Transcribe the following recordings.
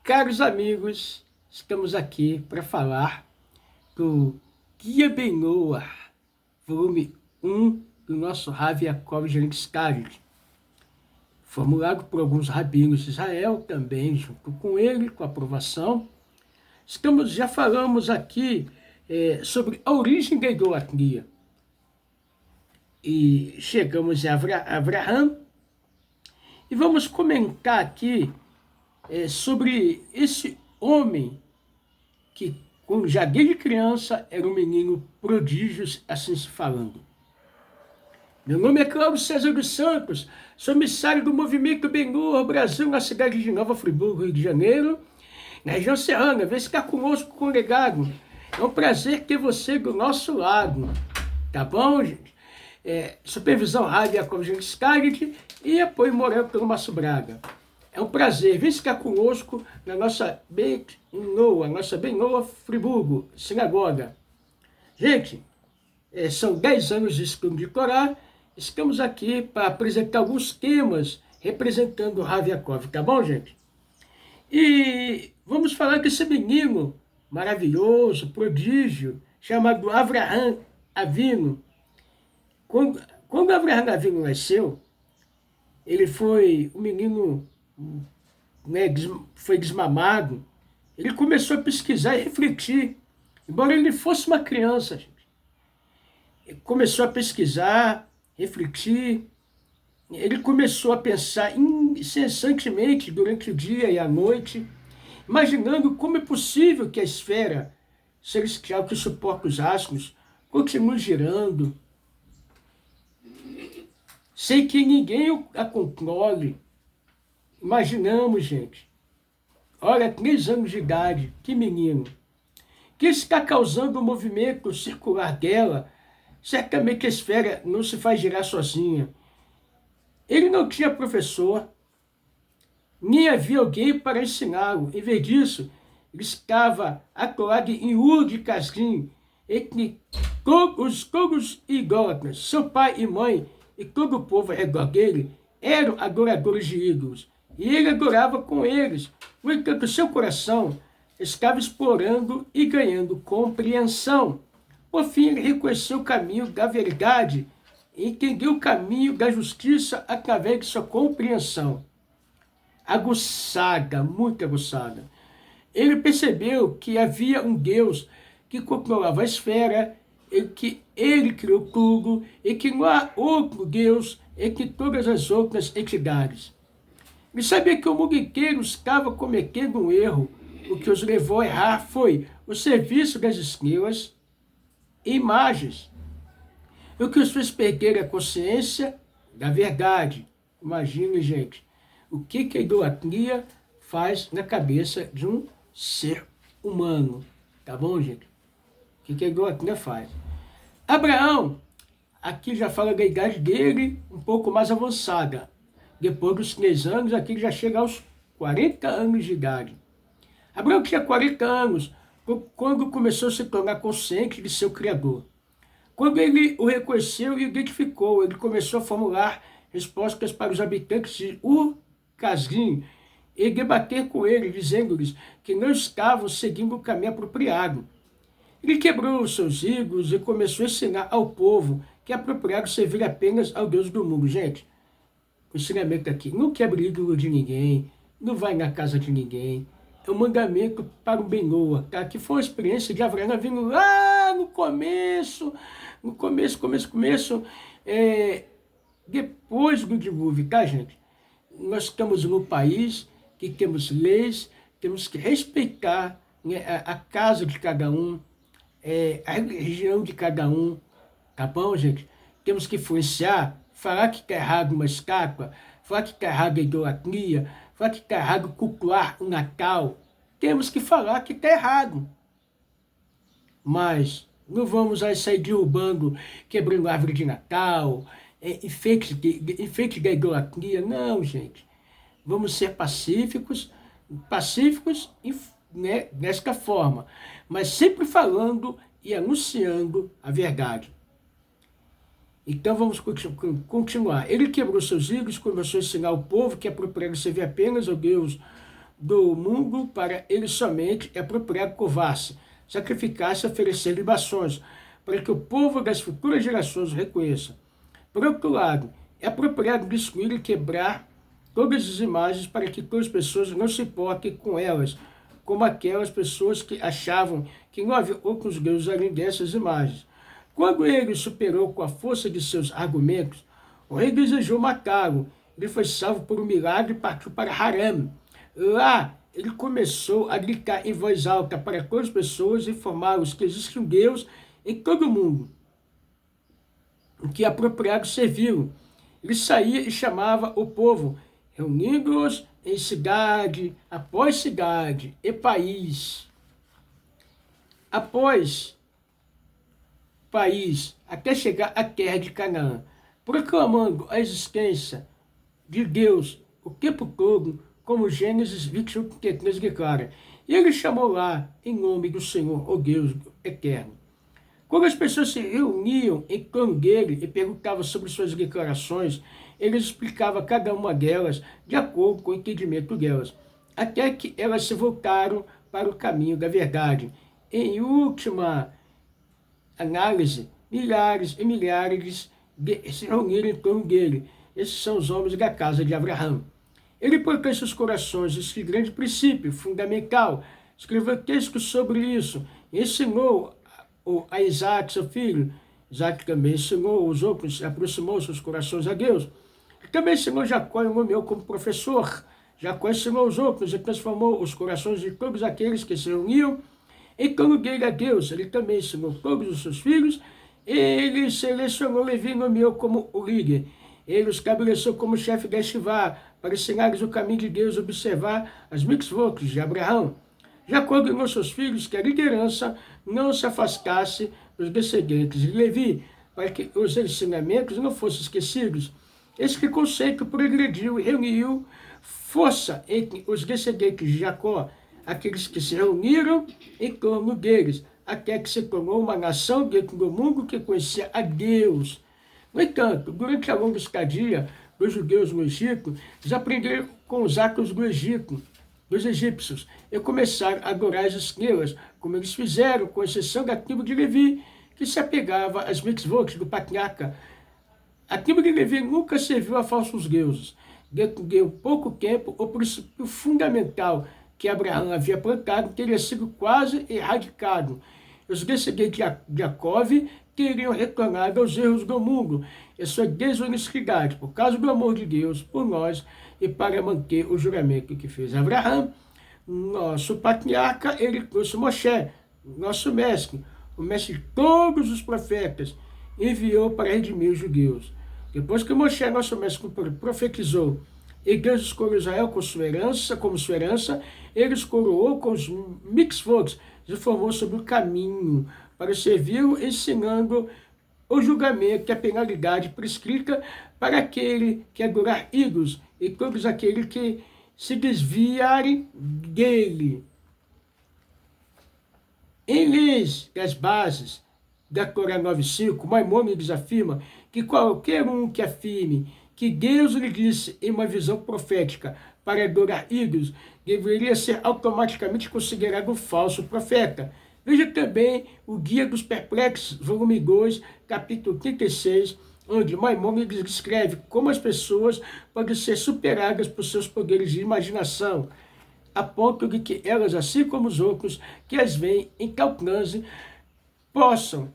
Caros amigos, estamos aqui para falar do Guia Ben Noah, volume 1 do nosso Rav Yaakov Jerenskavich, formulado por alguns rabinos de Israel, também junto com ele, com aprovação. Já falamos aqui sobre a origem da idolatria. E chegamos em Abraham e vamos comentar aqui sobre esse homem que, já desde criança, era um menino prodígio, assim se falando. Meu nome é Cláudio César dos Santos, sou emissário do Movimento Ben-Hur Brasil, na cidade de Nova Friburgo, Rio de Janeiro, na região serrana. Vem ficar conosco, congregado. É um prazer ter você do nosso lado. Tá bom, gente? Supervisão Rádio Yaakov Jerenskavich e apoio moral pelo Márcio Braga. É um prazer. Vem ficar conosco na nossa Ben-Noah Friburgo, sinagoga. Gente, são 10 anos de estudo de Torá. Estamos aqui para apresentar alguns temas representando o Rav Yaakov, tá bom, gente? E vamos falar desse menino maravilhoso, prodígio, chamado Avraham Avinu. Quando Avraham Avinu nasceu, ele foi um menino, foi desmamado. Ele começou a pesquisar e refletir, embora ele fosse uma criança. Gente. Ele começou a pesquisar, refletir, ele começou a pensar incessantemente durante o dia e a noite, imaginando como é possível que a esfera celestial que suporta os astros continue girando, sem que ninguém a controle. Imaginamos, gente. Olha, 3 anos de idade, que menino. Que está causando o movimento circular dela. Certamente a esfera não se faz girar sozinha. Ele não tinha professor, nem havia alguém para ensiná-lo. Em vez disso, ele estava atolado em Ur de Kasdim, entre todos os idólatras. Seu pai e mãe e todo o povo ao redor dele eram adoradores de ídolos, e ele adorava com eles. No entanto, seu coração estava explorando e ganhando compreensão. Por fim, ele reconheceu o caminho da verdade e entendeu o caminho da justiça através de sua compreensão. Aguçada, muito aguçada. Ele percebeu que havia um Deus que controlava a esfera, e que ele criou tudo, e que não há outro Deus entre todas as outras entidades. Ele sabia que o mundo inteiro estava cometendo um erro. O que os levou a errar foi o serviço das estrelas e imagens. O que os fez perder a consciência da verdade. Imagine, gente, o que a idolatria faz na cabeça de um ser humano. Tá bom, gente? O que a idolatria faz? Abraão, aqui já fala da idade dele um pouco mais avançada. Depois dos 3 anos, aqui já chega aos 40 anos de idade. Abraão tinha 40 anos quando começou a se tornar consciente de seu Criador. Quando ele o reconheceu e identificou, ele começou a formular respostas para os habitantes de Ur-Kasdim e debater com eles, dizendo-lhes que não estavam seguindo o caminho apropriado. Ele quebrou os seus ídolos e começou a ensinar ao povo que é apropriado servir apenas ao Deus do mundo. Gente, o ensinamento aqui, não quebre ídolo de ninguém, não vai na casa de ninguém. É um mandamento para o Ben-Noah, tá? Que foi uma experiência de Avraham vindo lá no começo, depois do dilúvio, tá, gente? Nós estamos num país que temos leis, temos que respeitar, né, a casa de cada um, a religião de cada um, tá bom, gente? Temos que influenciar, falar que está errado uma estátua, falar que está errado a idolatria, falar que está errado cultuar o Natal. Temos que falar que está errado. Mas não vamos aí sair derrubando, quebrando árvore de Natal, enfeite da idolatria. Não, gente. Vamos ser pacíficos, né, desta forma, mas sempre falando e anunciando a verdade. Então vamos continuar. Ele quebrou seus ídolos, começou a ensinar ao povo que é apropriado servir apenas ao Deus do mundo para ele somente é apropriado curvar-se, sacrificar-se e oferecer libações, para que o povo das futuras gerações o reconheça. Por outro lado, é apropriado destruir e quebrar todas as imagens para que todas as pessoas não se importem com elas, como aquelas pessoas que achavam que não havia outros deuses além dessas imagens. Quando ele superou com a força de seus argumentos, o rei desejou matá-lo. Ele foi salvo por um milagre e partiu para Harã. Lá, ele começou a gritar em voz alta para todas as pessoas e informá-los que existe um Deus em todo o mundo, que é apropriado servi-lo. Ele saía e chamava o povo, reunindo-os em cidade após cidade e país após país, até chegar à terra de Canaã, proclamando a existência de Deus o tempo todo, como Gênesis 21:33 declara. E ele chamou lá, em nome do Senhor, o Deus eterno. Quando as pessoas se reuniam em torno dele e perguntavam sobre suas declarações, ele explicava cada uma delas de acordo com o entendimento delas, até que elas se voltaram para o caminho da verdade. Em última análise, milhares e milhares se reuniram em torno dele. Esses são os homens da casa de Abraão. Ele pôs em seus corações esse grande princípio fundamental, escreveu textos sobre isso, ensinou a Isaac, seu filho. Isaac também ensinou os outros, aproximou seus corações a Deus. Ele também ensinou Jacó e o nomeou como professor. Jacó ensinou os outros e transformou os corações de todos aqueles que se reuniam em torno dele a Deus. Ele também ensinou todos os seus filhos. Ele selecionou Levi e nomeou como o líder. Ele os estabeleceu como chefe da Shivá, para ensinar-lhes o caminho de Deus, observar as mitzvot de Abraão. Jacó ordenou seus filhos que a liderança não se afastasse dos descendentes de Levi, para que os ensinamentos não fossem esquecidos. Esse conceito progrediu e reuniu força entre os descendentes de Jacó, aqueles que se reuniram em torno deles, até que se tornou uma nação dentro do mundo que conhecia a Deus. No entanto, durante a longa estadia dos judeus no Egito, eles aprenderam com os atos do Egito, dos egípcios, e começaram a adorar as estrelas, como eles fizeram, com exceção da tribo de Levi, que se apegava às mitzvot do patriarca. A tribo de Levi nunca serviu a falsos deuses. Dentro de pouco tempo, o princípio fundamental que Abraão havia plantado teria sido quase erradicado. Os descendentes de Jacó teriam retornado aos erros do mundo e sua desonestidade, por causa do amor de Deus por nós e para manter o juramento que fez Abraão. Nosso patriarca, ele trouxe Moshe, nosso mestre, o mestre de todos os profetas, enviou para redimir os judeus. Depois que Moshe, nosso mestre, profetizou, e Deus escolheu Israel como sua herança, ele os coroou com os mitzvot, e formou sobre o caminho para servi-lo, ensinando o julgamento e a penalidade prescrita para aquele que adorar ídolos e todos aqueles que se desviarem dele. Em leis das bases da Torá 9:5, Maimônides afirma que qualquer um que afirme que Deus lhe disse em uma visão profética para adorar ídolos deveria ser automaticamente considerado um falso profeta. Veja também o Guia dos Perplexos, volume 2, capítulo 36, onde Maimônides descreve como as pessoas podem ser superadas por seus poderes de imaginação, a ponto de que elas, assim como os outros que as veem em tal transe, possam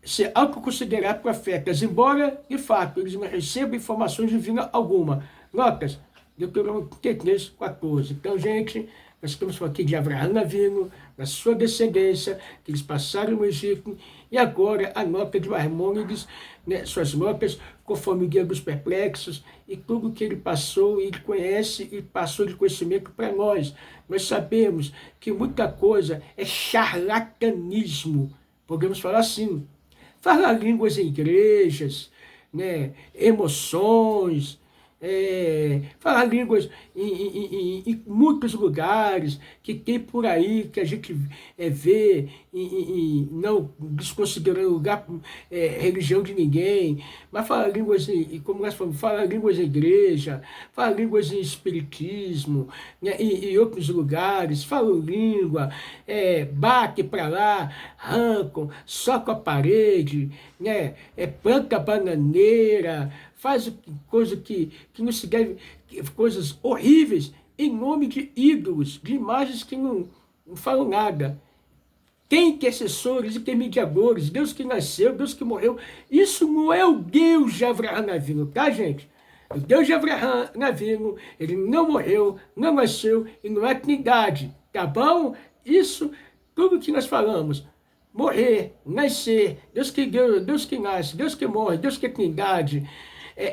se autoconsiderar profetas, embora, de fato, eles não recebam informações divinas alguma. Notas, Deuteronômio 33:14. Então, gente, nós estamos falando aqui de Abraão Avinu, da sua descendência, que eles passaram no Egito, e agora a nota de Maimônides, né, suas notas, conforme o Guia dos Perplexos, e tudo que ele passou, ele conhece e passou de conhecimento para nós. Nós sabemos que muita coisa é charlatanismo, podemos falar assim. Falar línguas em igrejas, né, emoções, falar línguas em muitos lugares que tem por aí, que a gente vê, não desconsiderando lugar, religião de ninguém, mas falar línguas, como nós falamos, falar línguas em igreja, falar línguas em espiritismo, né, em outros lugares, falam língua, bate para lá, arrancam, soca a parede, né, planta bananeira, faz coisa que não se deve, coisas horríveis, em nome de ídolos, de imagens que não falam nada. Tem intercessores e tem mediadores, Deus que nasceu, Deus que morreu. Isso não é o Deus de Avraham Avinu, tá, gente? O Deus de Avraham Avinu, ele não morreu, não nasceu e não é trindade, tá bom? Isso, tudo que nós falamos, morrer, nascer, Deus que nasce, Deus que morre, Deus que é trindade,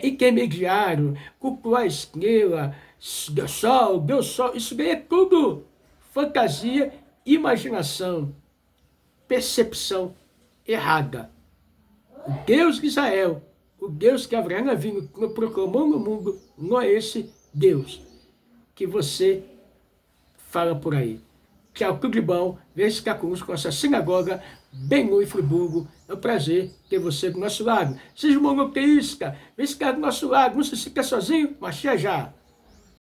intermediário, cultuar a estrela, Deus Sol, isso daí é tudo fantasia, imaginação, percepção errada. O Deus de Israel, o Deus que Avraham Avinu proclamou no mundo, não é esse Deus que você fala por aí. Tchau, tudo de bom. Vem ficar conosco com essa sinagoga, bem no Friburgo. É um prazer ter você do nosso lado. Seja monoteísta, vem ficar do nosso lado. Não se fica sozinho, mas já.